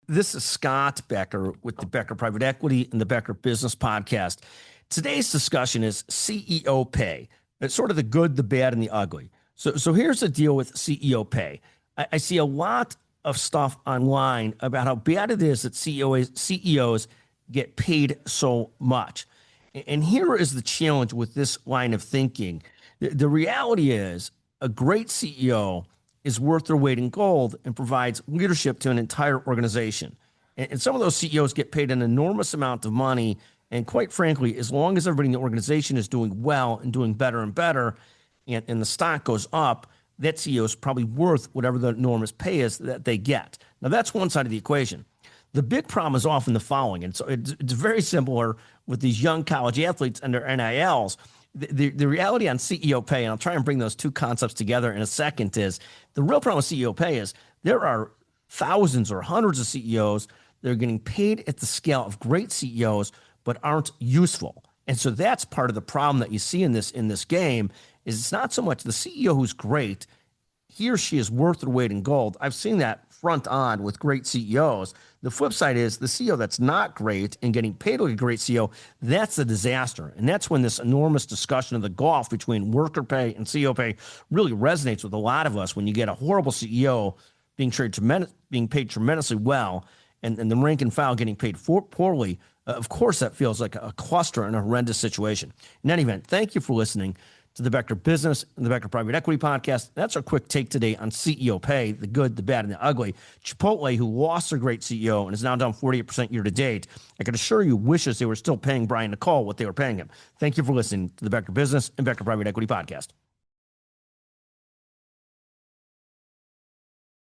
This is Scott Becker with the Becker Private Equity and the Becker Business Podcast. Today's discussion is CEO pay. It's sort of the good, the bad, and the ugly. So here's the deal with CEO pay. I see a lot of stuff online about how bad it is that CEOs get paid so much. And here is the challenge with this line of thinking. The reality is a great CEO is worth their weight in gold and provides leadership to an entire organization. And some of those CEOs get paid an enormous amount of money. And quite frankly, as long as everybody in the organization is doing well and doing better and better, and the stock goes up, that CEO is probably worth whatever the enormous pay is that they get. Now, that's one side of the equation. The big problem is often the following. And so it's very similar with these young college athletes and their NILs. The reality on CEO pay, and I'll try and bring those two concepts together in a second, is the real problem with CEO pay is there are thousands or hundreds of CEOs that are getting paid at the scale of great CEOs but aren't useful. And so that's part of the problem that you see in this game is it's not so much the CEO who's great, he or she is worth their weight in gold. I've seen that front on with great CEOs. The flip side is the CEO that's not great and getting paid like a great CEO, that's a disaster. And that's when this enormous discussion of the gulf between worker pay and CEO pay really resonates with a lot of us when you get a horrible CEO being paid tremendously well and the rank and file getting paid poorly. Of course, that feels like a cluster and a horrendous situation. In any event, thank you for listening to the Becker Business and the Becker Private Equity Podcast. That's our quick take today on CEO pay, the good, the bad, and the ugly. Chipotle, who lost their great CEO and is now down 48% year to date, I can assure you wishes they were still paying Brian Nicole what they were paying him. Thank you for listening to the Becker Business and Becker Private Equity Podcast.